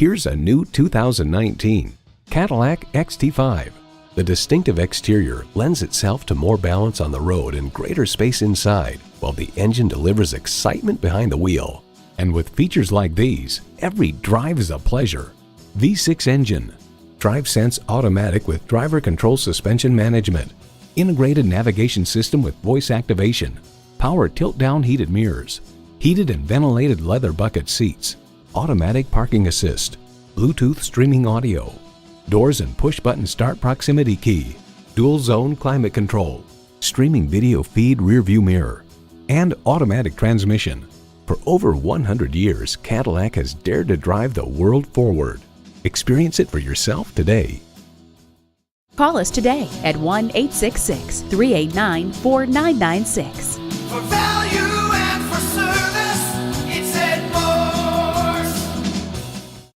Here's a new 2019 Cadillac XT5. The distinctive exterior lends itself to more balance on the road and greater space inside, while the engine delivers excitement behind the wheel. And with features like these, every drive is a pleasure. V6 engine, DriveSense automatic with driver control suspension management, integrated navigation system with voice activation, power tilt-down heated mirrors, heated and ventilated leather bucket seats, automatic parking assist, Bluetooth streaming audio, doors and push-button start proximity key, dual-zone climate control, streaming video feed rear-view mirror, and automatic transmission. For over 100 years, Cadillac has dared to drive the world forward. Experience it for yourself today. Call us today at 1-866-389-4996.